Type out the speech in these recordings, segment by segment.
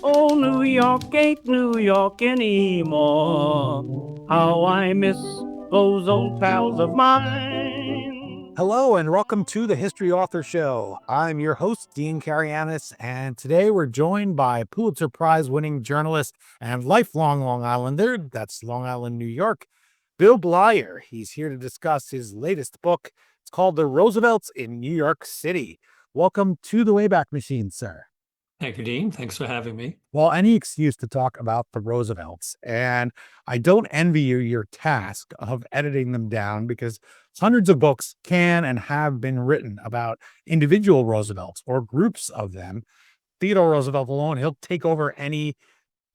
Oh, New York ain't New York anymore. How I miss those old pals of mine. Hello and welcome to the History Author Show. I'm your host, Dean Carianis, and today we're joined by Pulitzer Prize-winning journalist and lifelong Long Islander, that's Long Island, New York, Bill Bleyer. He's here to discuss his latest book. It's called The Roosevelts in New York City. Welcome to the Wayback Machine, sir. Thank you, Dean. Thanks for having me. Well, any excuse to talk about the Roosevelts. And I don't envy you your task of editing them down because hundreds of books can and have been written about individual Roosevelts or groups of them. Theodore Roosevelt alone, he'll take over any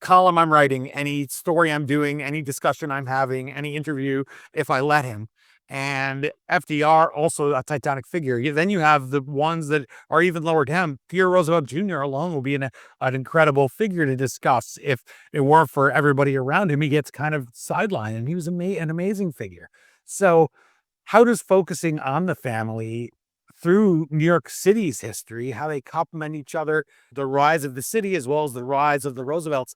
column I'm writing, any story I'm doing, any discussion I'm having, any interview, if I let him. And FDR, also a titanic figure. Then you have the ones that are even lower down. Theodore Roosevelt Jr. alone will be an incredible figure to discuss. If it weren't for everybody around him, he gets kind of sidelined, and he was an amazing figure. So how does focusing on the family through New York City's history, how they complement each other, the rise of the city as well as the rise of the Roosevelts,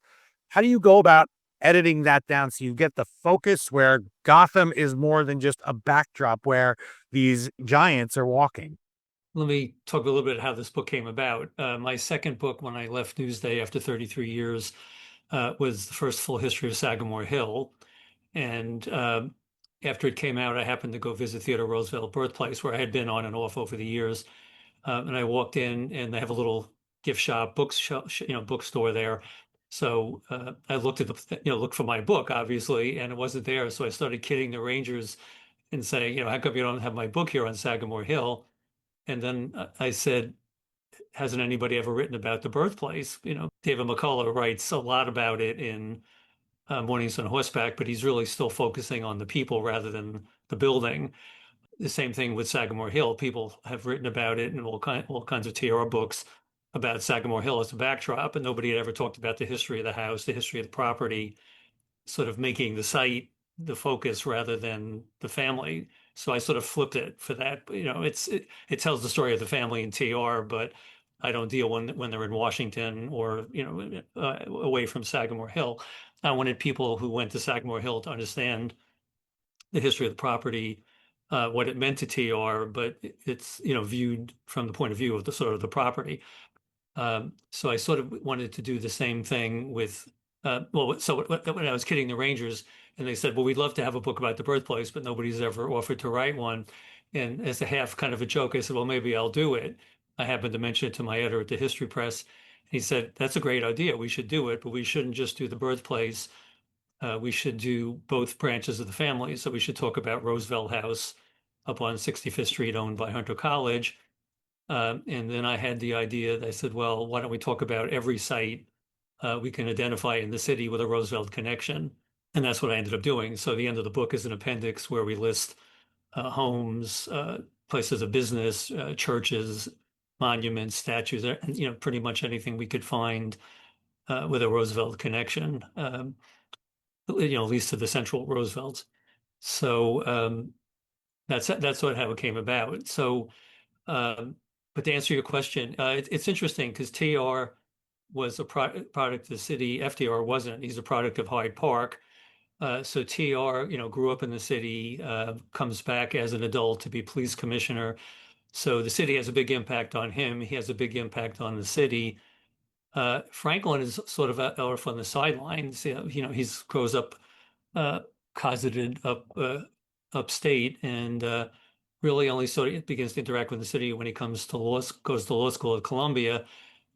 how do you go about editing that down so you get the focus where Gotham is more than just a backdrop where these giants are walking? Let me talk a little bit how this book came about. My second book, when I left Newsday after 33 years, was the first full history of Sagamore Hill. And after it came out, I happened to go visit Theodore Roosevelt birthplace, where I had been on and off over the years. And I walked in, and they have a little gift shop, bookstore there. So I looked at looked for my book, obviously, and it wasn't there. So I started kidding the Rangers and saying, how come you don't have my book here on Sagamore Hill? And then I said, hasn't anybody ever written about the birthplace? David McCullough writes a lot about it in Mornings on Horseback, but he's really still focusing on the people rather than the building. The same thing with Sagamore Hill. People have written about it in all kinds of TR books about Sagamore Hill as a backdrop, and nobody had ever talked about the history of the house, the history of the property, sort of making the site the focus rather than the family. So I sort of flipped it for that. It tells the story of the family in TR, but I don't deal when they're in Washington or away from Sagamore Hill. I wanted people who went to Sagamore Hill to understand the history of the property, what it meant to TR, but it's viewed from the point of view of the sort of the property. So I sort of wanted to do the same thing with, so when I was kidding the Rangers, and they said, well, we'd love to have a book about the birthplace, but nobody's ever offered to write one. And as a half kind of a joke, I said, well, maybe I'll do it. I happened to mention it to my editor at the History Press. He said, that's a great idea. We should do it, but we shouldn't just do the birthplace. We should do both branches of the family. So we should talk about Roosevelt House up on 65th Street, owned by Hunter College. And then I had the idea that I said, well, why don't we talk about every site we can identify in the city with a Roosevelt connection? And that's what I ended up doing. So the end of the book is an appendix where we list homes, places of business, churches, monuments, statues, pretty much anything we could find with a Roosevelt connection, at least to the central Roosevelts. So that's how it came about. So, but to answer your question, it's interesting because TR was a product of the city. FDR wasn't. He's a product of Hyde Park. So TR, grew up in the city, comes back as an adult to be police commissioner. So the city has a big impact on him. He has a big impact on the city. Franklin is sort of off on the sidelines. He's grows up closeted upstate and really only sort of begins to interact with the city when he goes to law school at Columbia.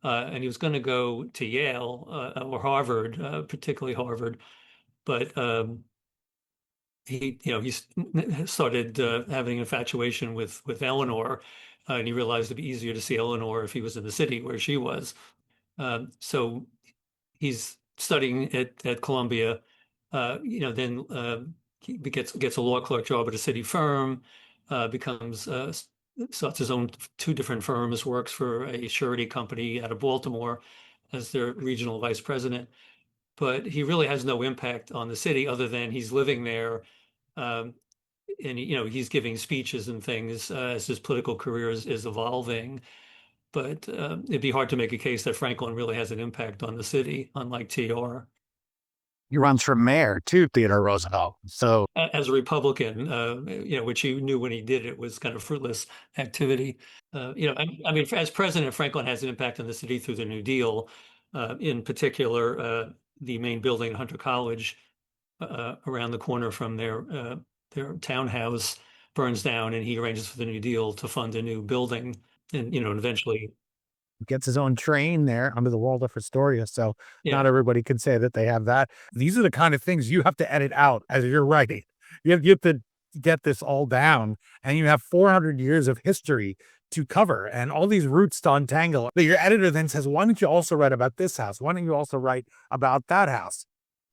And he was going to go to Yale or Harvard, particularly Harvard, but he started having an infatuation with Eleanor, and he realized it'd be easier to see Eleanor if he was in the city where she was. So he's studying at Columbia. Then he gets a law clerk job at a city firm, becomes starts his own two different firms, works for a surety company out of Baltimore as their regional vice president. But he really has no impact on the city other than he's living there, um, and he's giving speeches and things as his political career is evolving. but it'd be hard to make a case that Franklin really has an impact on the city, unlike TR. He runs for mayor too, Theodore Roosevelt. So As a Republican, which he knew when he did it was kind of fruitless activity. I mean, as president, Franklin has an impact on the city through the New Deal, in particular, the main building at Hunter College, around the corner from their townhouse burns down, and he arranges for the New Deal to fund a new building, and eventually, gets his own train there under the Waldorf Astoria. So yeah. not everybody can say that they have that. These are the kind of things you have to edit out as you're writing. You have to get this all down, and you have 400 years of history to cover and all these roots to untangle. But your editor then says, why don't you also write about this house? Why don't you also write about that house?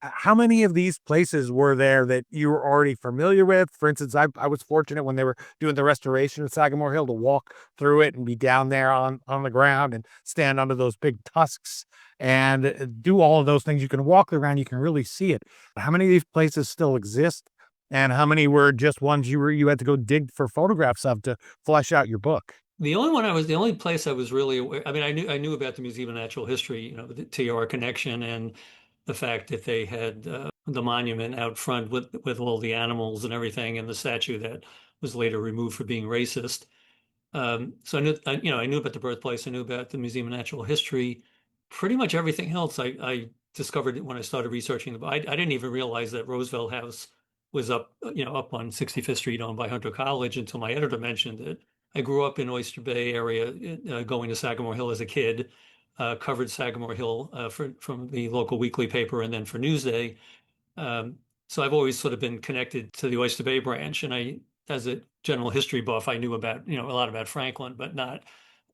How many of these places were there that you were already familiar with? For instance, I was fortunate when they were doing the restoration of Sagamore Hill to walk through it and be down there on the ground and stand under those big tusks and do all of those things. You can walk around, you can really see it. How many of these places still exist? And how many were just ones you had to go dig for photographs of to flesh out your book? The only place I was really aware, I mean, I knew about the Museum of Natural History, the TR connection, and the fact that they had the monument out front with all the animals and everything, and the statue that was later removed for being racist. So I knew about the birthplace. I knew about the Museum of Natural History. Pretty much everything else I discovered when I started researching the book. I didn't even realize that Roosevelt House was up on 65th Street, owned by Hunter College, until my editor mentioned it. I grew up in Oyster Bay area, going to Sagamore Hill as a kid. Covered Sagamore Hill from the local weekly paper and then for Newsday. So I've always sort of been connected to the Oyster Bay branch, and as a general history buff, I knew about a lot about Franklin, but not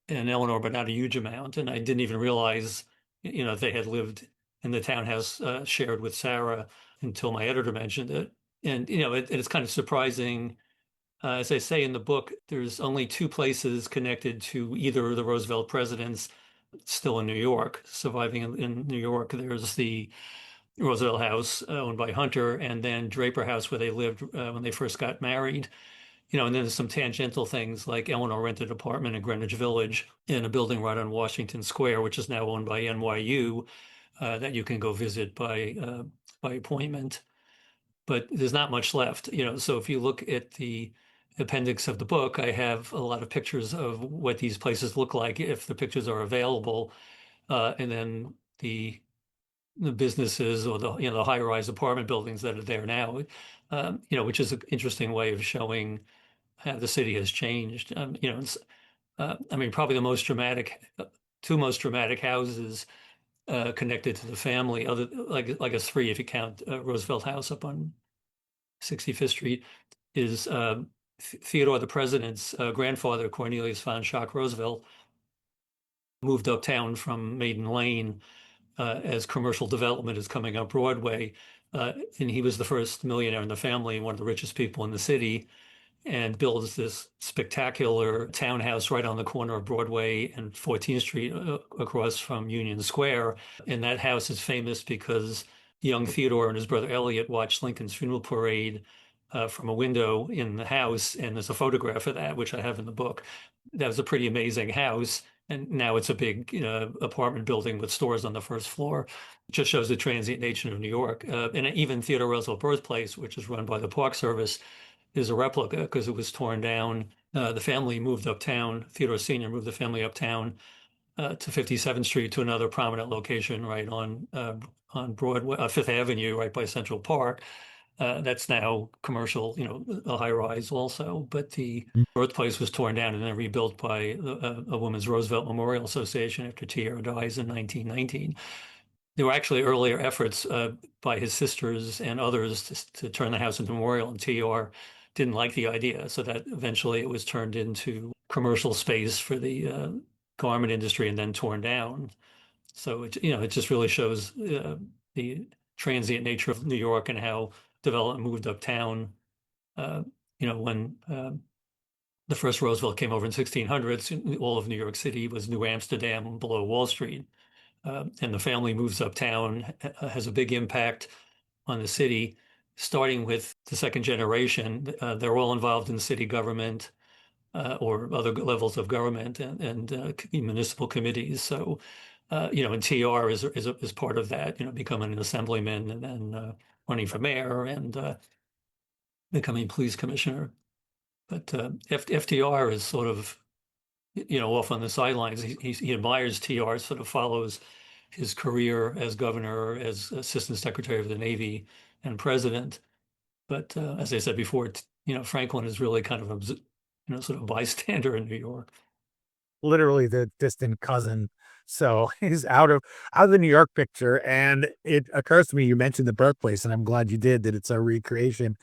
and Eleanor, but not a huge amount. And I didn't even realize they had lived in the townhouse shared with Sarah until my editor mentioned it. And it's kind of surprising. As I say in the book, there's only two places connected to either of the Roosevelt presidents still in New York, surviving in New York. There's the Roosevelt House, owned by Hunter, and then Draper House, where they lived when they first got married. And then there's some tangential things, like Eleanor rented an apartment in Greenwich Village in a building right on Washington Square, which is now owned by NYU, that you can go visit by appointment. But there's not much left. So if you look at the appendix of the book, I have a lot of pictures of what these places look like if the pictures are available, and then the businesses or the high-rise apartment buildings that are there now, which is an interesting way of showing how the city has changed. I mean, probably the two most dramatic houses connected to the family, other like a three if you count Roosevelt House up on 65th Street, is Theodore the President's grandfather, Cornelius von Schack Roosevelt, moved uptown from Maiden Lane as commercial development is coming up Broadway. And he was the first millionaire in the family, one of the richest people in the city, and builds this spectacular townhouse right on the corner of Broadway and 14th Street, across from Union Square. And that house is famous because young Theodore and his brother Elliot watched Lincoln's funeral parade from a window in the house, and there's a photograph of that, which I have in the book. That was a pretty amazing house, and now it's a big apartment building with stores on the first floor. It just shows the transient nature of New York. And even Theodore Roosevelt birthplace, which is run by the Park Service, is a replica because it was torn down. The family moved uptown. Theodore Sr. moved the family uptown to 57th Street, to another prominent location right on Broadway, Fifth Avenue, right by Central Park. That's now commercial, a high rise also. But the birthplace was torn down and then rebuilt by a Women's Roosevelt Memorial Association after TR dies in 1919. There were actually earlier efforts by his sisters and others to turn the house into a memorial, and TR didn't like the idea, so that eventually it was turned into commercial space for the garment industry and then torn down. So it just really shows the transient nature of New York and how development moved uptown. When the first Roosevelt came over in 1600s, all of New York City was New Amsterdam below Wall Street. And the family moves uptown, has a big impact on the city, starting with the second generation. They're all involved in city government. or other levels of government and municipal committees. So, and TR is part of that, becoming an assemblyman and then running for mayor and becoming police commissioner. But FDR is sort of, off on the sidelines. He admires TR, sort of follows his career as governor, as assistant secretary of the Navy and president. But as I said before, Franklin is really kind of sort of bystander in New York. Literally the distant cousin. So he's out of the New York picture. And it occurs to me, you mentioned the birthplace, and I'm glad you did, that it's a recreation.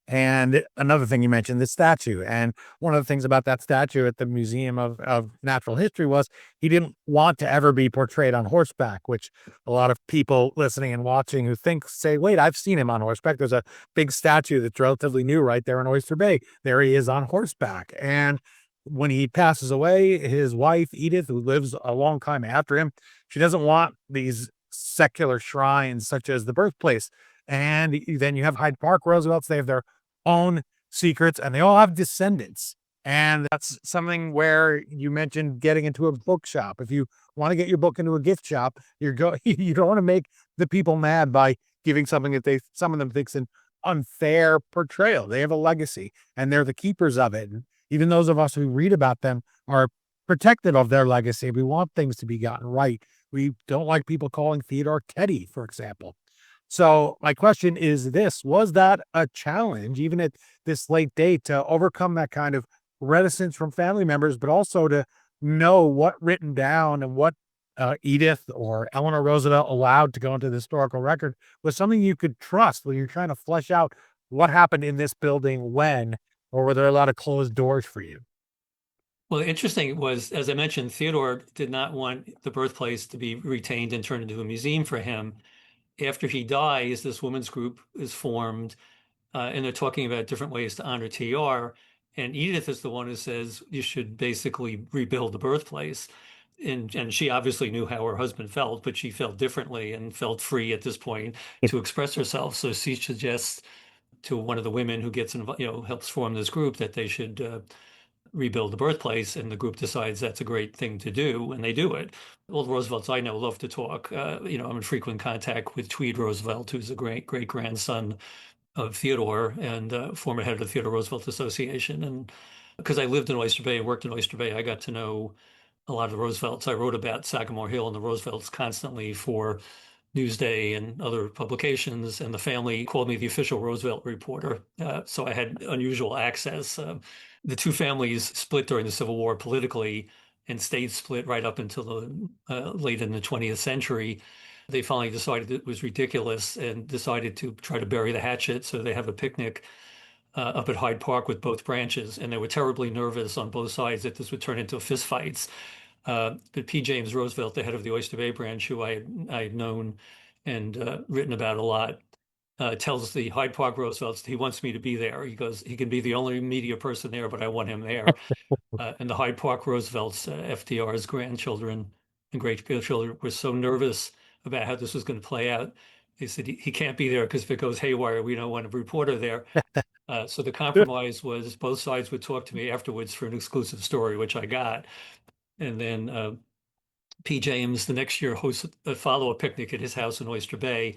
And another thing you mentioned, the statue. And one of the things about that statue at the Museum of Natural History was he didn't want to ever be portrayed on horseback, which a lot of people listening and watching who say, wait, I've seen him on horseback. There's a big statue that's relatively new right there in Oyster Bay. There he is on horseback. And when he passes away, his wife, Edith, who lives a long time after him, she doesn't want these secular shrines such as the birthplace. And then you have Hyde Park Roosevelts. They have their own secrets and they all have descendants. And that's something where you mentioned getting into a bookshop. If you want to get your book into a gift shop, you don't want to make the people mad by giving something that some of them thinks an unfair portrayal. They have a legacy and they're the keepers of it. And even those of us who read about them are protective of their legacy. We want things to be gotten right. We don't like people calling Theodore Teddy, for example. So my question is this: was that a challenge, even at this late date, to overcome that kind of reticence from family members, but also to know what written down and what Edith or Eleanor Roosevelt allowed to go into the historical record was something you could trust when you're trying to flesh out what happened in this building when, or were there a lot of closed doors for you? Well, interesting was, as I mentioned, Theodore did not want the birthplace to be retained and turned into a museum for him. After he dies, this women's group is formed, and they're talking about different ways to honor TR. And Edith is the one who says you should basically rebuild the birthplace. And she obviously knew how her husband felt, but she felt differently and felt free at this point to express herself. So she suggests to one of the women who gets involved, helps form this group, that they should rebuild the birthplace, and the group decides that's a great thing to do, and they do it. All the Roosevelts I know love to talk. I'm in frequent contact with Tweed Roosevelt, who's a great great grandson of Theodore and former head of the Theodore Roosevelt Association. And because I lived in Oyster Bay and worked in Oyster Bay, I got to know a lot of the Roosevelts. I wrote about Sagamore Hill and the Roosevelts constantly for Newsday and other publications, and the family called me the official Roosevelt reporter. So I had unusual access. The two families split during the Civil War politically and stayed split right up until late in the 20th century. They finally decided it was ridiculous and decided to try to bury the hatchet. So they have a picnic up at Hyde Park with both branches, and they were terribly nervous on both sides that this would turn into fistfights. But P. James Roosevelt, the head of the Oyster Bay branch, who I had known and written about a lot, tells the Hyde Park Roosevelts he wants me to be there. He goes, he can be the only media person there, but I want him there. And the Hyde Park Roosevelts, FDR's grandchildren and great-grandchildren, were so nervous about how this was going to play out. They said he can't be there because if it goes haywire, we don't want a reporter there. So the compromise was both sides would talk to me afterwards for an exclusive story, which I got. And then P. James the next year hosts a follow-up picnic at his house in Oyster Bay.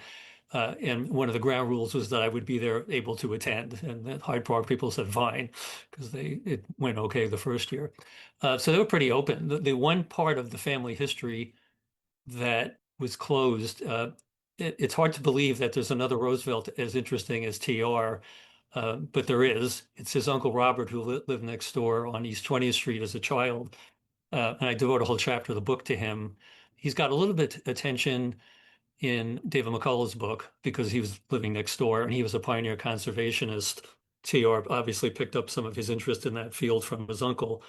And one of the ground rules was that I would be there able to attend. And the Hyde Park people said fine, because it went okay the first year. So they were pretty open. The one part of the family history that was closed, it's hard to believe that there's another Roosevelt as interesting as TR. But there is. It's his uncle Robert, who lived next door on East 20th Street as a child. And I devote a whole chapter of the book to him. He's got a little bit attention in David McCullough's book because he was living next door and he was a pioneer conservationist. TR obviously picked up some of his interest in that field from his uncle.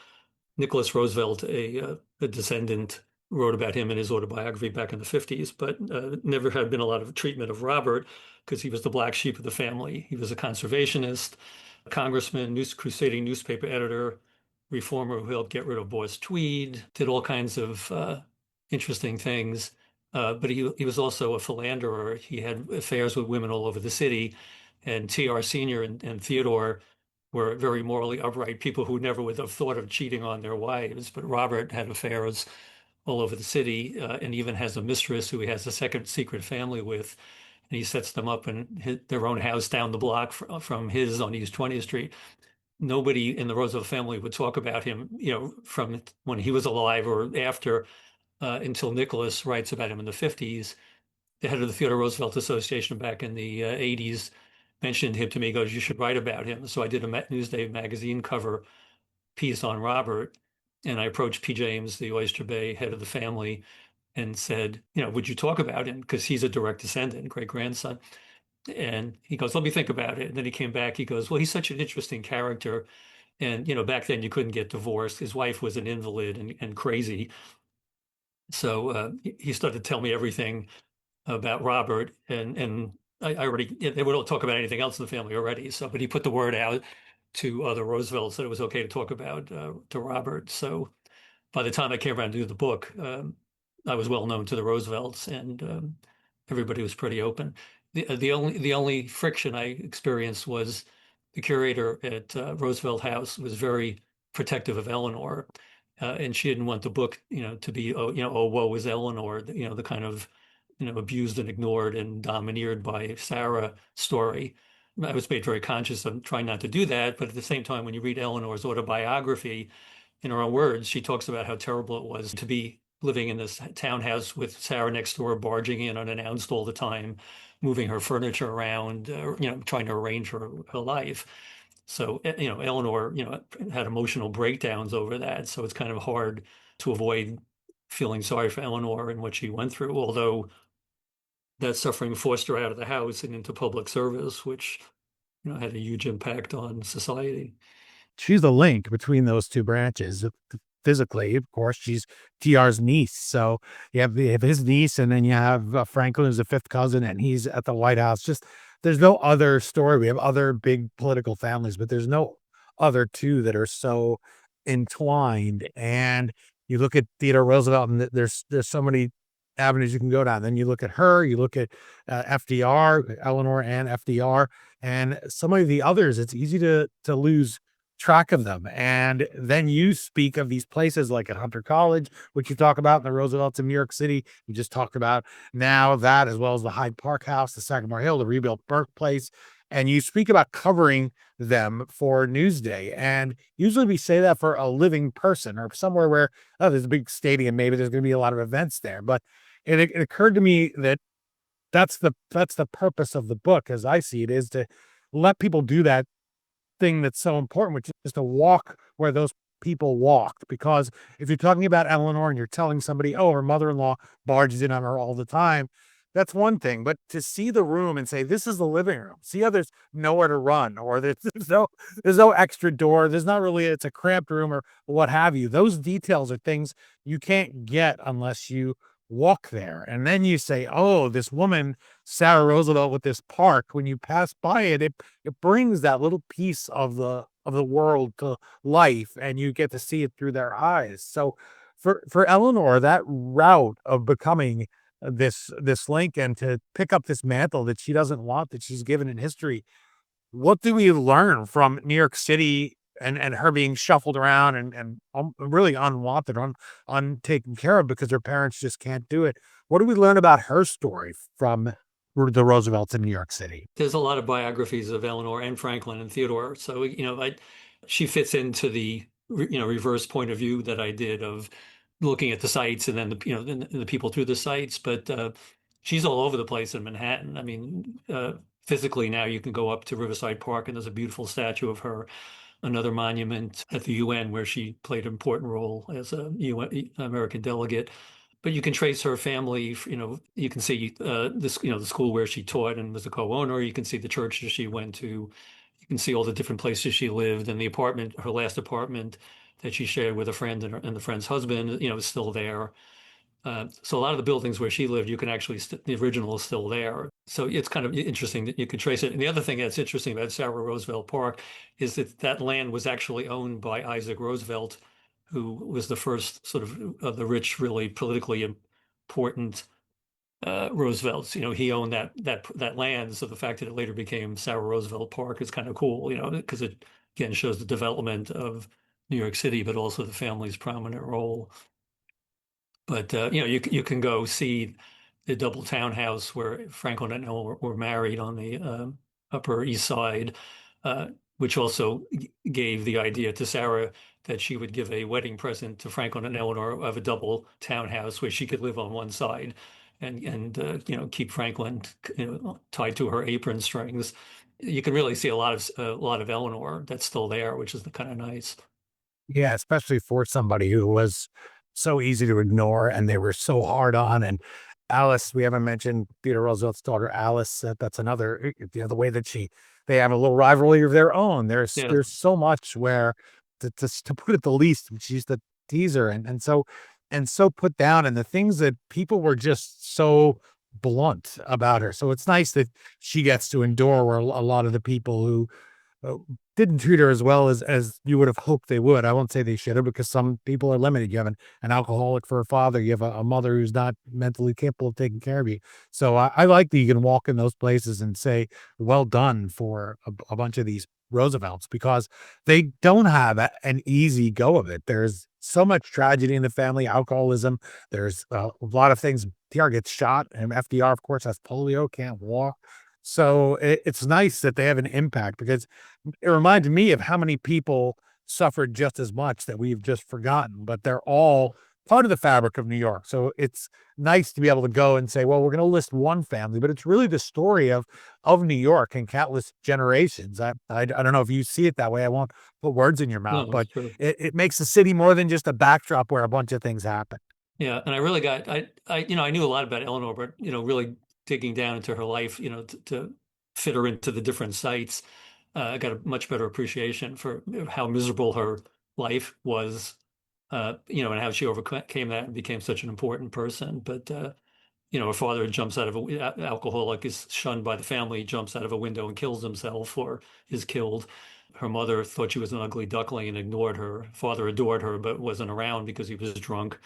Nicholas Roosevelt, a descendant, wrote about him in his autobiography back in the 50s, but never had been a lot of treatment of Robert because he was the black sheep of the family. He was a conservationist, a congressman, crusading newspaper editor, reformer who helped get rid of Boss Tweed, did all kinds of interesting things. But he was also a philanderer. He had affairs with women all over the city. And TR Sr. and Theodore were very morally upright, people who never would have thought of cheating on their wives. But Robert had affairs all over the city, and even has a mistress who he has a second secret family with. And he sets them up in their own house down the block from his on East 20th Street. Nobody in the Roosevelt family would talk about him, from when he was alive or after, until Nicholas writes about him in the 50s. The head of the Theodore Roosevelt Association back in the 80s mentioned him to me. He goes, "You should write about him." So I did a Newsday magazine cover piece on Robert, and I approached P. James, the Oyster Bay head of the family, and said, "Would you talk about him? Because he's a direct descendant, great grandson." And he goes, "Let me think about it." And then he came back. He goes, "Well, he's such an interesting character. And, back then you couldn't get divorced. His wife was an invalid and crazy. So he started to tell me everything about Robert. And I already, they would all talk about anything else in the family already. So, but he put the word out to other Roosevelts that it was okay to talk about to Robert. So by the time I came around to do the book, I was well known to the Roosevelts, and everybody was pretty open. The only friction I experienced was the curator at Roosevelt House was very protective of Eleanor, and she didn't want the book, to be, oh, woe is Eleanor, the kind of, abused and ignored and domineered by Sarah story. I was made very conscious of trying not to do that, but at the same time, when you read Eleanor's autobiography, in her own words, she talks about how terrible it was to be living in this townhouse with Sarah next door, barging in unannounced all the time, moving her furniture around, trying to arrange her life. So, Eleanor, had emotional breakdowns over that. So it's kind of hard to avoid feeling sorry for Eleanor and what she went through, although that suffering forced her out of the house and into public service, which, had a huge impact on society. She's the link between those two branches. Physically, of course, she's TR's niece. So you have his niece, and then you have Franklin, who's a fifth cousin, and he's at the White House. Just there's no other story. We have other big political families, but there's no other two that are so entwined. And you look at Theodore Roosevelt, and there's so many avenues you can go down. Then you look at her, you look at FDR, Eleanor and FDR, and some of the others. It's easy to lose track of them. And then you speak of these places like at Hunter College, which you talk about in the Roosevelts in New York City. You just talked about now that, as well as the Hyde Park House, the Sagamore Hill, the rebuilt birthplace. And you speak about covering them for Newsday. And usually we say that for a living person or somewhere where, oh, there's a big stadium, maybe there's going to be a lot of events there. But it occurred to me that that's the purpose of the book, as I see it, is to let people do that thing that's so important, which is to walk where those people walked. Because if you're talking about Eleanor and you're telling somebody, oh, her mother-in-law barges in on her all the time, that's one thing. But to see the room and say, this is the living room, see how there's nowhere to run, or there's no extra door, there's not really, it's a cramped room or what have you. Those details are things you can't get unless you walk there. And then you say, oh, this woman, Sarah Roosevelt, with this park, when you pass by it brings that little piece of the world to life, and you get to see it through their eyes. So for Eleanor, that route of becoming this link and to pick up this mantle that she doesn't want, that she's given in history, what do we learn from New York City and her being shuffled around and really unwanted, untaken care of because her parents just can't do it? What do we learn about her story from the Roosevelts in New York City? There's a lot of biographies of Eleanor and Franklin and Theodore. So, she fits into the, reverse point of view that I did of looking at the sites and then the people through the sites. But she's all over the place in Manhattan. I mean, physically now you can go up to Riverside Park and there's a beautiful statue of her, another monument at the UN where she played an important role as a UN American delegate. But you can trace her family, you can see this, the school where she taught and was a co-owner. You can see the churches she went to. You can see all the different places she lived, and the apartment, her last apartment that she shared with a friend and the friend's husband, is still there. So a lot of the buildings where she lived, you can actually, the original is still there. So it's kind of interesting that you can trace it. And the other thing that's interesting about Sarah Roosevelt Park is that land was actually owned by Isaac Roosevelt, who was the first sort of the rich, really politically important Roosevelt's. He owned that land, so the fact that it later became Sarah Roosevelt Park is kind of cool. Because it again shows the development of New York City, but also the family's prominent role. But you can go see the double townhouse where Franklin and Ellen were married on the Upper East Side, which also gave the idea to Sarah that she would give a wedding present to Franklin and Eleanor of a double townhouse where she could live on one side and keep Franklin tied to her apron strings. You can really see a lot of Eleanor that's still there, which is kind of nice. Yeah, especially for somebody who was so easy to ignore and they were so hard on. And Alice, we haven't mentioned Theodore Roosevelt's daughter, Alice. That's another, the way that they have a little rivalry of their own. Yeah. There's so much where, to put it the least, she's the teaser and so put down, and the things that people were just so blunt about her. So it's nice that she gets to endure where a lot of the people who uh, didn't treat her as well as you would have hoped they would. I won't say they should have, because some people are limited. You have an alcoholic for a father. You have a mother who's not mentally capable of taking care of you. So I like that you can walk in those places and say, well done for a bunch of these Roosevelts, because they don't have an easy go of it. There's so much tragedy in the family, alcoholism. There's a lot of things. TR gets shot, and FDR, of course, has polio, can't walk. So it's nice that they have an impact, because it reminds me of how many people suffered just as much that we've just forgotten, but they're all part of the fabric of New York. So it's nice to be able to go and say, well, we're going to list one family, but it's really the story of New York and countless generations. I don't know if you see it that way. I won't put words in your mouth, No, it's but true. it makes the city more than just a backdrop where a bunch of things happen. Yeah, and I really got I knew a lot about Eleanor, but really digging down into her life, to fit her into the different sites, I got a much better appreciation for how miserable her life was, and how she overcame that and became such an important person. But her father jumps out of alcoholic, is shunned by the family, jumps out of a window and kills himself or is killed. Her mother thought she was an ugly duckling and ignored her. Father adored her, but wasn't around because he was drunk.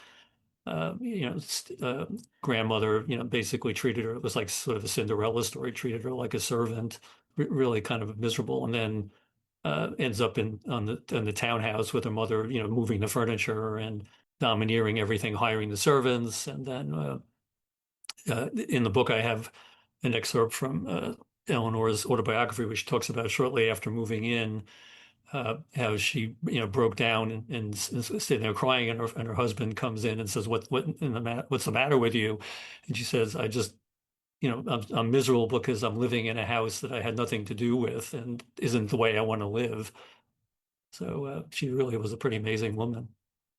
Grandmother, basically treated her, it was like sort of a Cinderella story, treated her like a servant, really kind of miserable. And then ends up in the townhouse with her mother, moving the furniture and domineering everything, hiring the servants. And then in the book, I have an excerpt from Eleanor's autobiography, which talks about shortly after moving in, how she broke down and sitting there crying, and her husband comes in and says, what's the matter with you? And she says, I just I'm miserable because I'm living in a house that I had nothing to do with and isn't the way I want to live. So she really was a pretty amazing woman.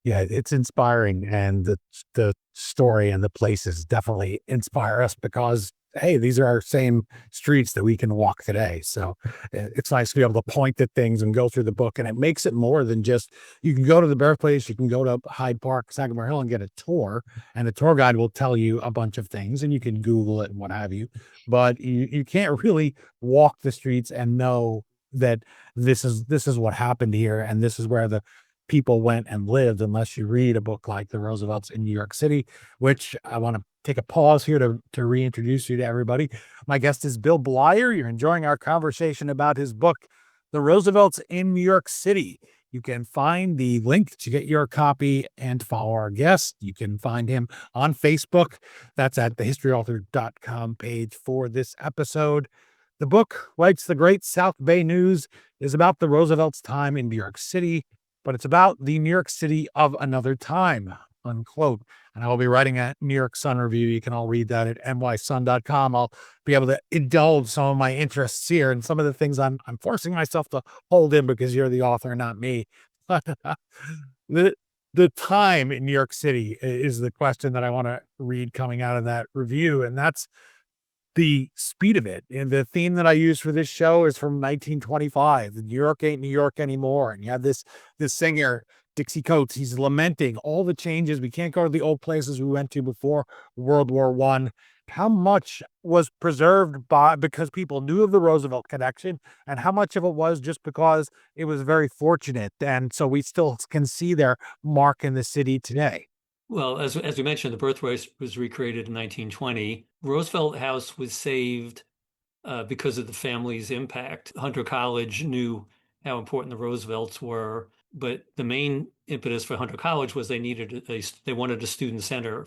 Yeah, it's inspiring, and the story and the places definitely inspire us, because hey, these are our same streets that we can walk today. So it's nice to be able to point at things and go through the book, and it makes it more than just, you can go to the birthplace, you can go to Hyde Park, Sagamore Hill, and get a tour, and the tour guide will tell you a bunch of things, and you can Google it and what have you, but you can't really walk the streets and know that this is what happened here, and this is where the people went and lived, unless you read a book like The Roosevelts in New York City, which I want to take a pause here to reintroduce you to everybody. My guest is Bill Bleyer. You're enjoying our conversation about his book, The Roosevelts in New York City. You can find the link to get your copy and follow our guest. You can find him on Facebook. That's at thehistoryauthor.com page for this episode. The book, writes the great South Bay News, is about the Roosevelts' time in New York City, but it's about the New York City of another time, unquote. And I will be writing a New York Sun review. You can all read that at nysun.com. I'll be able to indulge some of my interests here and some of the things I'm forcing myself to hold in because you're the author, not me. the the time in New York City is the question that I want to read coming out of that review, and that's the speed of it. And the theme that I use for this show is from 1925. New York ain't New York anymore. And you have this singer, Dixie Coates. He's lamenting all the changes. We can't go to the old places we went to before World War I. How much was preserved because people knew of the Roosevelt connection, and how much of it was just because it was very fortunate. And so we still can see their mark in the city today. Well, as we mentioned, the birthplace was recreated in 1920. Roosevelt House was saved because of the family's impact. Hunter College knew how important the Roosevelts were, but the main impetus for Hunter College was they wanted a student center.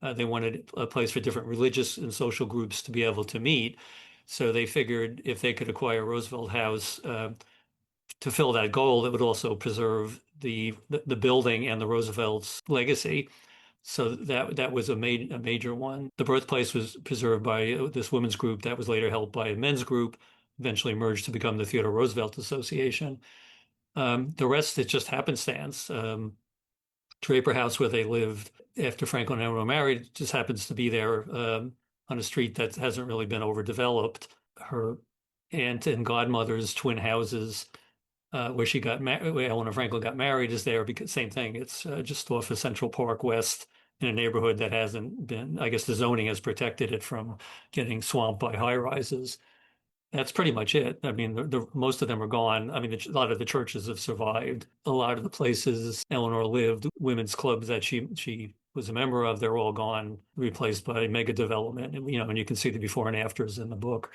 They wanted a place for different religious and social groups to be able to meet. So they figured if they could acquire Roosevelt House to fill that goal, it would also preserve the building and the Roosevelts' legacy. So that was a major one. The birthplace was preserved by this women's group that was later held by a men's group, eventually merged to become the Theodore Roosevelt Association. The rest is just happenstance. Draper House, where they lived after Franklin and Eleanor married, just happens to be there on a street that hasn't really been overdeveloped. Her aunt and godmother's twin houses, where she got married, where Eleanor Franklin got married, is there because same thing. It's just off of Central Park West in a neighborhood that hasn't been, I guess the zoning has protected it from getting swamped by high rises. That's pretty much it. I mean, most of them are gone. I mean, a lot of the churches have survived. A lot of the places Eleanor lived, women's clubs that she was a member of, they're all gone, replaced by mega development. And, and you can see the before and afters in the book.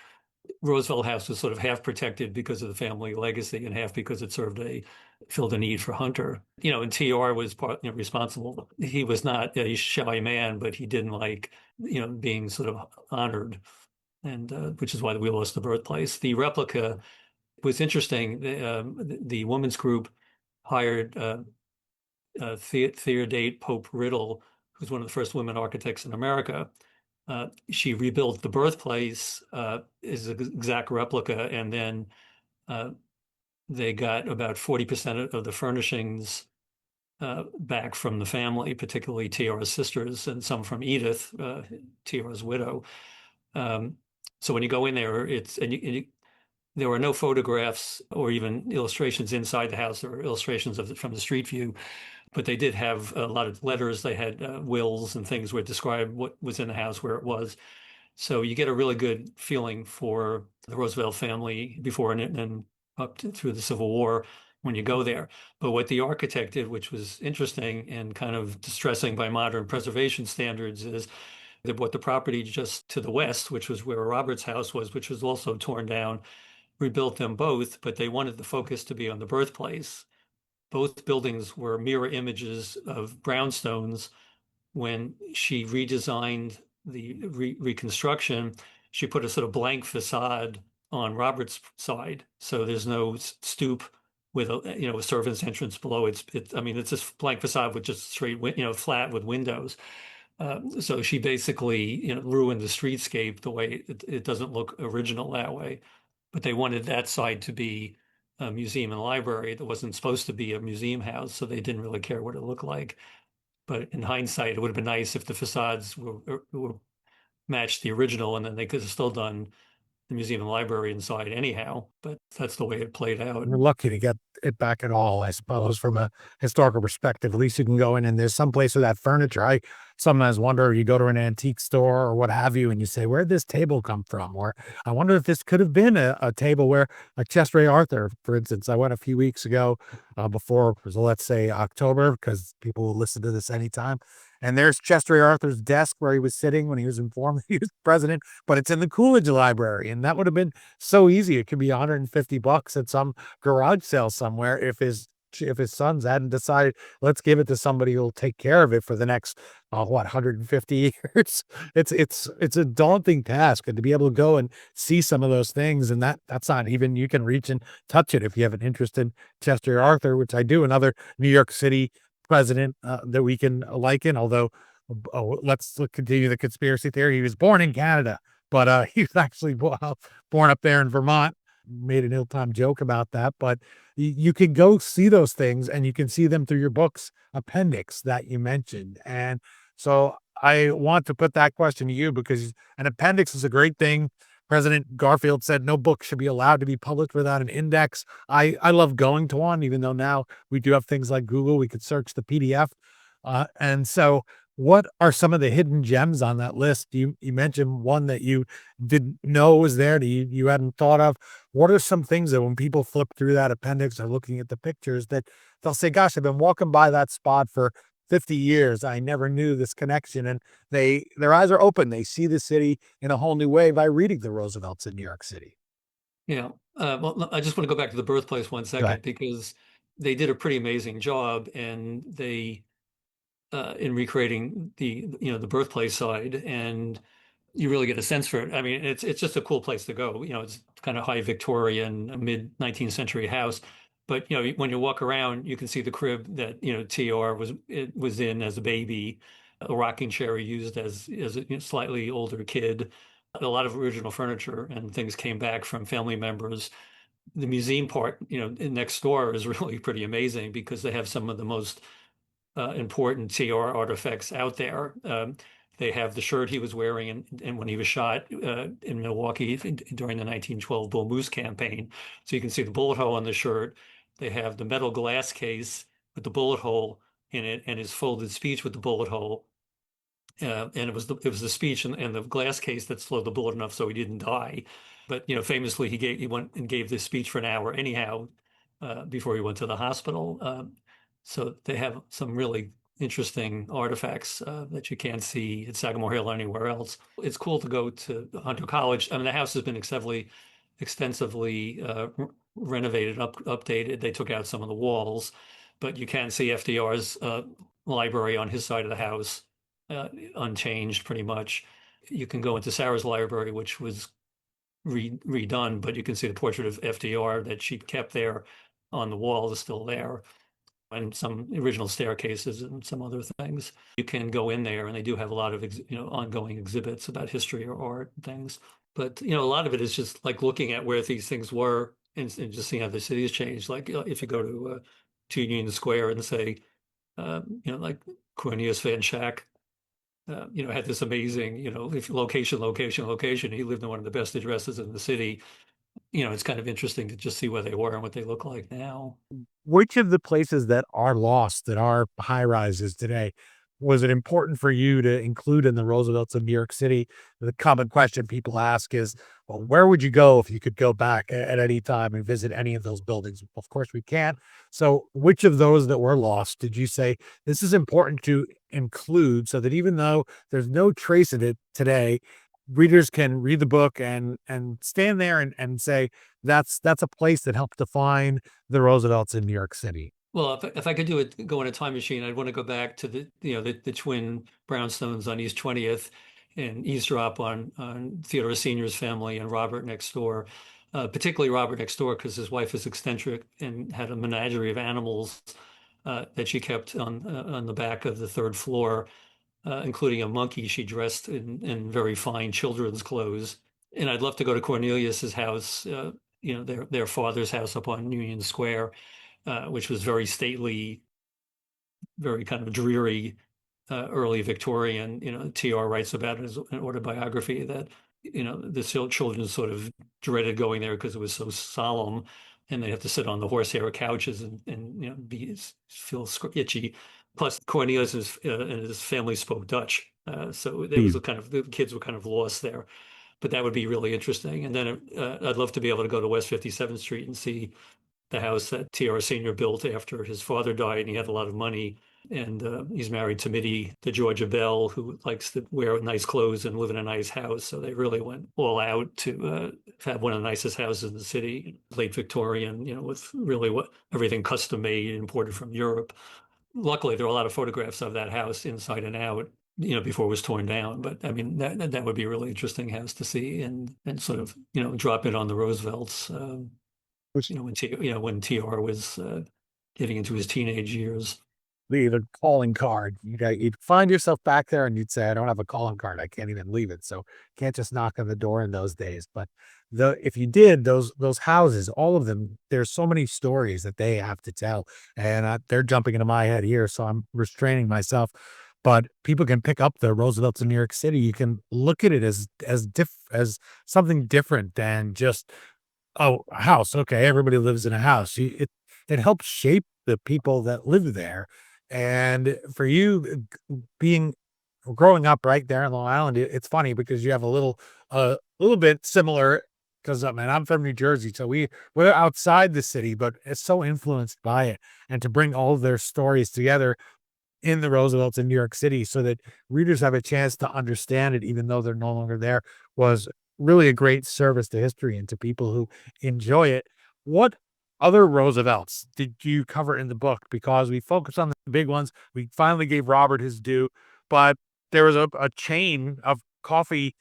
Roosevelt House was sort of half protected because of the family legacy and half because it filled a need for Hunter. And TR was responsible. He was not a shy man, but he didn't like, being sort of honored, and which is why we lost the birthplace. The replica was interesting. The women's group hired Theodate Pope Riddle, who's one of the first women architects in America. She rebuilt the birthplace as an exact replica, and then they got about 40% of the furnishings back from the family, particularly TR's sisters and some from Edith, TR's widow. So when you go in there, there were no photographs or even illustrations inside the house. There were illustrations from the street view, but they did have a lot of letters. They had wills and things where it described what was in the house, where it was. So you get a really good feeling for the Roosevelt family before and through the Civil War when you go there. But what the architect did, which was interesting and kind of distressing by modern preservation standards, is they bought the property just to the west, which was where Robert's house was, which was also torn down, rebuilt them both, but they wanted the focus to be on the birthplace. Both buildings were mirror images of brownstones. When she redesigned the reconstruction, she put a sort of blank facade on Robert's side. So there's no stoop with a servant's entrance below. It's a blank facade with just straight, flat with windows. So she basically, ruined the streetscape the way it doesn't look original that way. But they wanted that side to be a museum and library. That wasn't supposed to be a museum house, so they didn't really care what it looked like. But in hindsight, it would have been nice if the facades were matched the original, and then they could have still done the museum and library inside anyhow. But that's the way it played out. We're lucky to get it back at all, I suppose, from a historical perspective. At least you can go in and there's some place with that furniture. I sometimes wonder, you go to an antique store or what have you, and you say, where'd this table come from? Or I wonder if this could have been a table where, like Chester A. Arthur, for instance, I went a few weeks ago before, let's say October, because people will listen to this anytime. And there's Chester A. Arthur's desk where he was sitting when he was informed he was president, but it's in the Coolidge Library. And that would have been so easy. It could be $150 at some garage sale somewhere if his sons hadn't decided, let's give it to somebody who'll take care of it for the next 150 years. It's a daunting task, and to be able to go and see some of those things, and that's not even, you can reach and touch it if you have an interest in Chester Arthur, which I do, another New York City president that we can liken, although let's continue the conspiracy theory. He was born in Canada, but he was actually born up there in Vermont. Made an ill-timed joke about that, but you can go see those things, and you can see them through your book's appendix that you mentioned. And so I want to put that question to you, because an appendix is a great thing. President Garfield said no book should be allowed to be published without an index. I love going to one, even though now we do have things like Google. We could search the PDF. And so what are some of the hidden gems on that list? You mentioned one that you didn't know was there, that you hadn't thought of. What are some things that when people flip through that appendix or looking at the pictures that they'll say, gosh, I've been walking by that spot for 50 years, I never knew this connection. And their eyes are open. They see the city in a whole new way by reading the Roosevelts in New York City. Yeah. Well, I just want to go back to the birthplace one Go ahead. second because they did a pretty amazing job, and they in recreating the birthplace side, and you really get a sense for it. I mean, it's just a cool place to go. It's kind of high Victorian, mid 19th century house. But when you walk around, you can see the crib that TR was in as a baby, a rocking chair he used as a slightly older kid. A lot of original furniture and things came back from family members. The museum part, next door is really pretty amazing because they have some of the most important TR artifacts out there. They have the shirt he was wearing and when he was shot in Milwaukee during the 1912 Bull Moose campaign. So you can see the bullet hole on the shirt. They have the metal glass case with the bullet hole in it and his folded speech with the bullet hole. And it was the speech and the glass case that slowed the bullet enough so he didn't die. But famously he went and gave this speech for an hour anyhow before he went to the hospital. So they have some really interesting artifacts that you can't see at Sagamore Hill or anywhere else. It's cool to go to Hunter College. I mean, the house has been extensively renovated, updated. They took out some of the walls, but you can see FDR's library on his side of the house, unchanged pretty much. You can go into Sarah's library, which was redone, but you can see the portrait of FDR that she kept there on the wall is still there, and some original staircases and some other things. You can go in there, and they do have a lot of ongoing exhibits about history or art and things. But a lot of it is just like looking at where these things were and just seeing how the city has changed. Like if you go to Union Square and say, like Cornelius Van Schack, had this amazing, if location. He lived in one of the best addresses in the city. It's kind of interesting to just see where they were and what they look like now. Which of the places that are lost, that are high rises today, was it important for you to include in the Roosevelts of New York City? The common question people ask is, well, where would you go if you could go back at any time and visit any of those buildings? Of course, we can't. So which of those that were lost did you say this is important to include so that even though there's no trace of it today, readers can read the book and stand there and say, that's a place that helped define the Roosevelts in New York City? Well, if I could go in a time machine, I'd want to go back to the twin brownstones on East 20th and eavesdrop on Theodore Sr.'s family and Robert next door, particularly Robert next door because his wife is eccentric and had a menagerie of animals that she kept on the back of the third floor, including a monkey she dressed in very fine children's clothes. And I'd love to go to Cornelius's house, their father's house up on Union Square, which was very stately, very kind of dreary, early Victorian. TR writes about it as an autobiography that, the children sort of dreaded going there because it was so solemn and they have to sit on the horsehair couches and feel itchy. Plus, Cornelius and his family spoke Dutch. So there was the kids were kind of lost there. But that would be really interesting. And then I'd love to be able to go to West 57th Street and see the house that TR Sr. built after his father died, and he had a lot of money. And he's married to Mitty, the Georgia Belle, who likes to wear nice clothes and live in a nice house. So they really went all out to have one of the nicest houses in the city, late Victorian, with really everything custom made, imported from Europe. Luckily, there are a lot of photographs of that house inside and out, before it was torn down. But I mean, that would be a really interesting house to see and sort of, drop it on the Roosevelts. When TR was getting into his teenage years. The calling card. You'd find yourself back there and you'd say, I don't have a calling card. I can't even leave it. So can't just knock on the door in those days. But if you did, those houses, all of them, there's so many stories that they have to tell. And they're jumping into my head here. So I'm restraining myself. But people can pick up the Roosevelts in New York City. You can look at it as something different than just, oh, a house. Okay, everybody lives in a house. It helps shape the people that live there. And for you growing up right there in Long Island, it's funny because you have a little bit similar because I'm from New Jersey. So we're outside the city, but it's so influenced by it. And to bring all of their stories together, in the Roosevelts in New York City so that readers have a chance to understand it, even though they're no longer there, was really a great service to history and to people who enjoy it. What other Roosevelts did you cover in the book? Because we focused on the big ones. We finally gave Robert his due, but there was a chain of coffee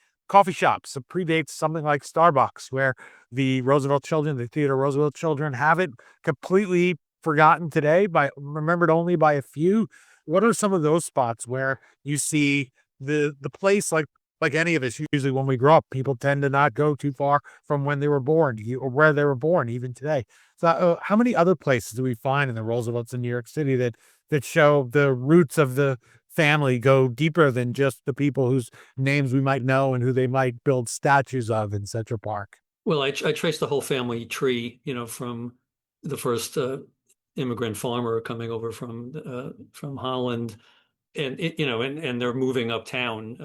shops that predates something like Starbucks, where the Roosevelt children, the Theodore Roosevelt children, have it completely forgotten today, by remembered only by a few. What are some of those spots where you see the place, like any of us, usually when we grow up, people tend to not go too far from when they were born, or where they were born, even today. So, how many other places do we find in the Roosevelts in New York City that show the roots of the family go deeper than just the people whose names we might know and who they might build statues of in Central Park? Well, I traced the whole family tree, from the first immigrant farmer coming over from Holland, and and they're moving uptown.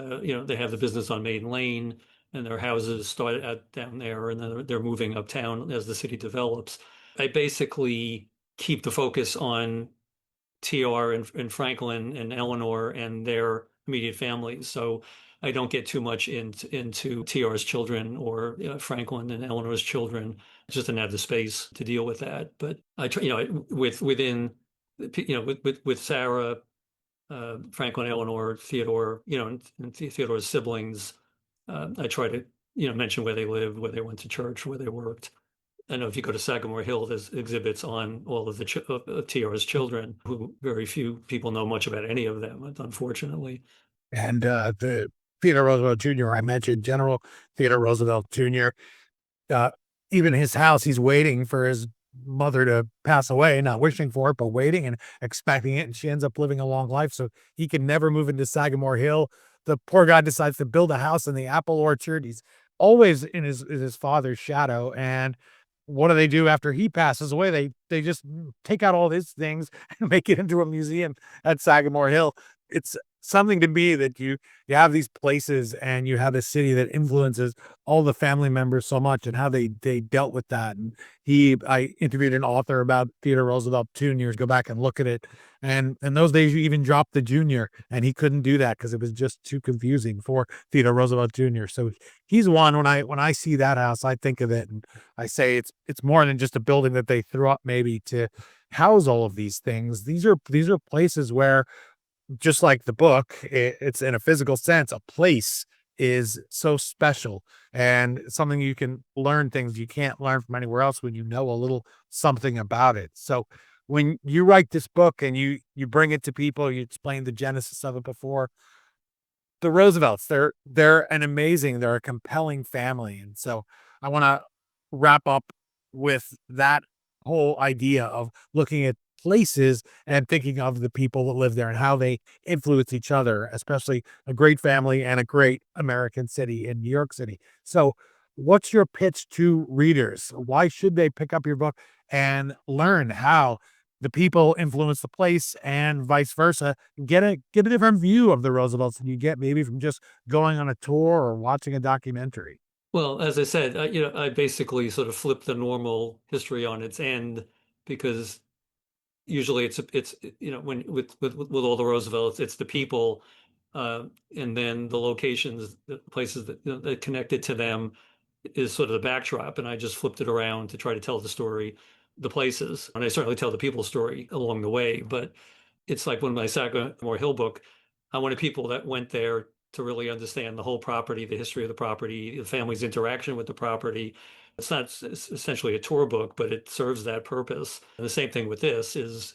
They have the business on Maiden Lane, and their houses started out down there, and then they're moving uptown as the city develops. I basically keep the focus on TR and Franklin and Eleanor and their immediate families. So I don't get too much into TR's children or Franklin and Eleanor's children. Just didn't have the space to deal with that. But I try, within, with Sarah, Franklin, Eleanor, Theodore, and Theodore's siblings, I try to, mention where they lived, where they went to church, where they worked. I know if you go to Sagamore Hill, there's exhibits on all of the TR's children, who very few people know much about any of them, unfortunately. And the Theodore Roosevelt Jr., I mentioned General Theodore Roosevelt Jr., uh, even his house, he's waiting for his mother to pass away, not wishing for it, but waiting and expecting it. And she ends up living a long life. So he can never move into Sagamore Hill. The poor guy decides to build a house in the apple orchard. He's always in his father's shadow. And what do they do after he passes away? They just take out all his things and make it into a museum at Sagamore Hill. It's something to me that you have these places and you have a city that influences all the family members so much, and how they dealt with that. And I interviewed an author about Theodore Roosevelt Jr. Go back and look at it. And in those days, you even dropped the junior, and he couldn't do that because it was just too confusing for Theodore Roosevelt Jr. So he's one. When I see that house, I think of it and I say it's more than just a building that they threw up maybe to house all of these things. These are places where, just like the book, it's in a physical sense, a place is so special and something you can learn things you can't learn from anywhere else when you know a little something about it. So when you write this book and you bring it to people, you explain the genesis of it before, the Roosevelts, they're a compelling family. And so I want to wrap up with that whole idea of looking at places and thinking of the people that live there and how they influence each other, especially a great family and a great American city in New York City. So what's your pitch to readers? Why should they pick up your book and learn how the people influence the place and vice versa? Get a different view of the Roosevelts than you get maybe from just going on a tour or watching a documentary. Well, as I said, I basically sort of flipped the normal history on its end, because usually it's when with all the Roosevelts, it's the people, and then the locations, the places that connected to them is sort of the backdrop. And I just flipped it around to try to tell the story, the places, and I certainly tell the people's story along the way. But it's like when my Sagamore Hill book, I wanted people that went there to really understand the whole property, the history of the property, the family's interaction with the property. It's essentially a tour book, but it serves that purpose. And the same thing with this is,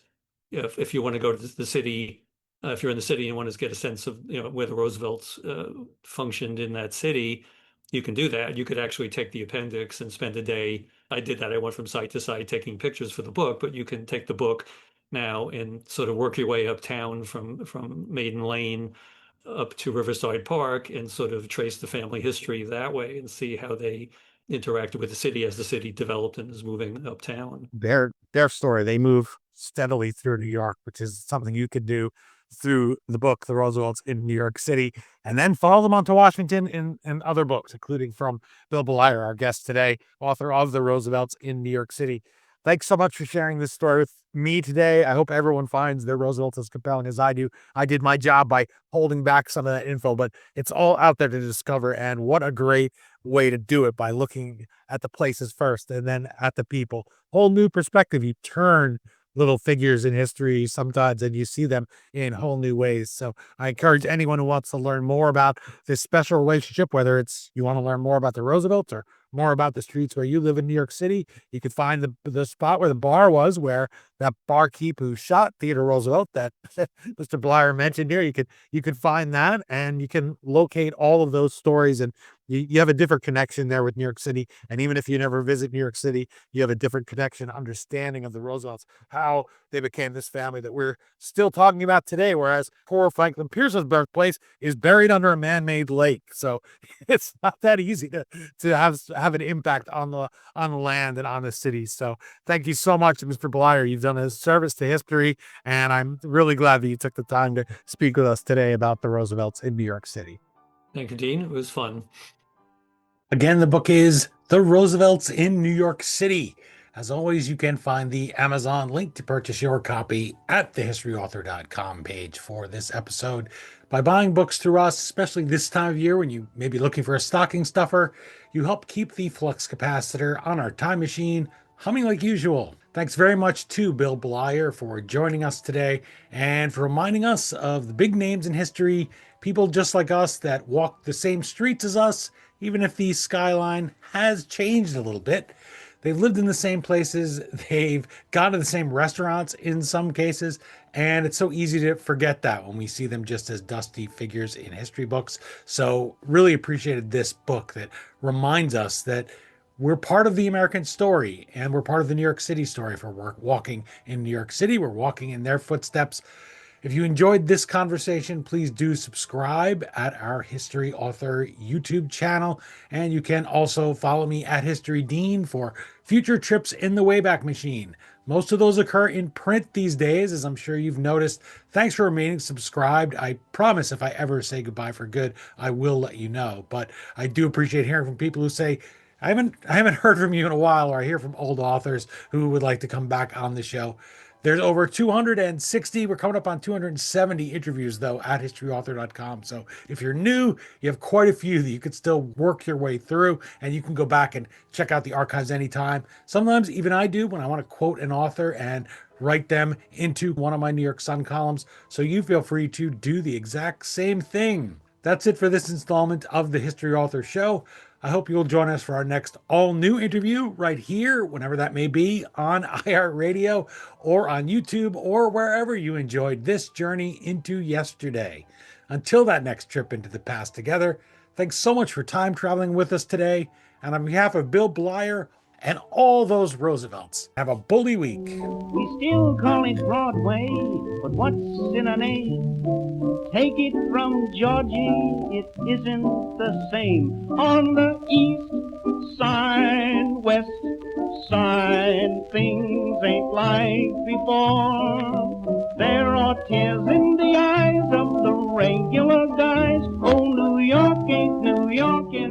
if you want to go to the city, if you're in the city and you want to get a sense of where the Roosevelts functioned in that city, you can do that. You could actually take the appendix and spend a day. I did that. I went from site to site taking pictures for the book, but you can take the book now and sort of work your way uptown from Maiden Lane up to Riverside Park and sort of trace the family history that way and see how they interacted with the city as the city developed and is moving uptown. Their story, they move steadily through New York, which is something you could do through the book, The Roosevelts in New York City, and then follow them on to Washington in other books, including from Bill Bleyer, our guest today, author of The Roosevelts in New York City. Thanks so much for sharing this story with me. me today. I hope everyone finds their Roosevelts as compelling as I do. I did my job by holding back some of that info, but it's all out there to discover. And what a great way to do it, by looking at the places first and then at the people. Whole new perspective. You turn little figures in history sometimes and you see them in whole new ways. So I encourage anyone who wants to learn more about this special relationship, whether it's you want to learn more about the Roosevelts or more about the streets where you live in New York City, you can find the spot where the bar was, where that barkeep who shot Theodore Roosevelt that Mr. Bleyer mentioned here, you could find that, and you can locate all of those stories, and you have a different connection there with New York City. And even if you never visit New York City, you have a different connection, understanding of the Roosevelts, how they became this family that we're still talking about today. Whereas poor Franklin Pierce's birthplace is buried under a man-made lake. So it's not that easy to have an impact on the land and on the city. So thank you so much, Mr. Bleyer. You've done a service to history, and I'm really glad that you took the time to speak with us today about the Roosevelts in New York City. Thank you, Dean. It was fun. Again, the book is The Roosevelts in New York City. As always, you can find the Amazon link to purchase your copy at thehistoryauthor.com page for this episode. By buying books through us, especially this time of year when you may be looking for a stocking stuffer, you help keep the flux capacitor on our time machine humming like usual. Thanks very much to Bill Bleyer for joining us today and for reminding us of the big names in history, people just like us that walk the same streets as us, even if the skyline has changed a little bit. They've lived in the same places, they've gone to the same restaurants in some cases, and it's so easy to forget that when we see them just as dusty figures in history books. So really appreciated this book that reminds us that we're part of the American story, and we're part of the New York City story. For walking in New York City, we're walking in their footsteps. If you enjoyed this conversation, please do subscribe at our History Author YouTube channel. And you can also follow me at History Dean for future trips in the Wayback Machine. Most of those occur in print these days, as I'm sure you've noticed. Thanks for remaining subscribed. I promise if I ever say goodbye for good, I will let you know. But I do appreciate hearing from people who say, I haven't heard from you in a while, or I hear from old authors who would like to come back on the show. There's over 260. We're coming up on 270 interviews, though, at historyauthor.com. So if you're new, you have quite a few that you could still work your way through, and you can go back and check out the archives anytime. Sometimes even I do when I want to quote an author and write them into one of my New York Sun columns. So you feel free to do the exact same thing. That's it for this installment of the History Author Show. I hope you'll join us for our next all-new interview right here, whenever that may be, on iHeartRadio or on YouTube or wherever you enjoyed this journey into yesterday. Until that next trip into the past together, thanks so much for time traveling with us today. And on behalf of Bill Bleyer and all those Roosevelts, have a bully week. We still call it Broadway, but what's in a name? Take it from Georgie, it isn't the same. On the east side, west side, things ain't like before. There are tears in the eyes of the regular guys. Oh, New York ain't New York anymore.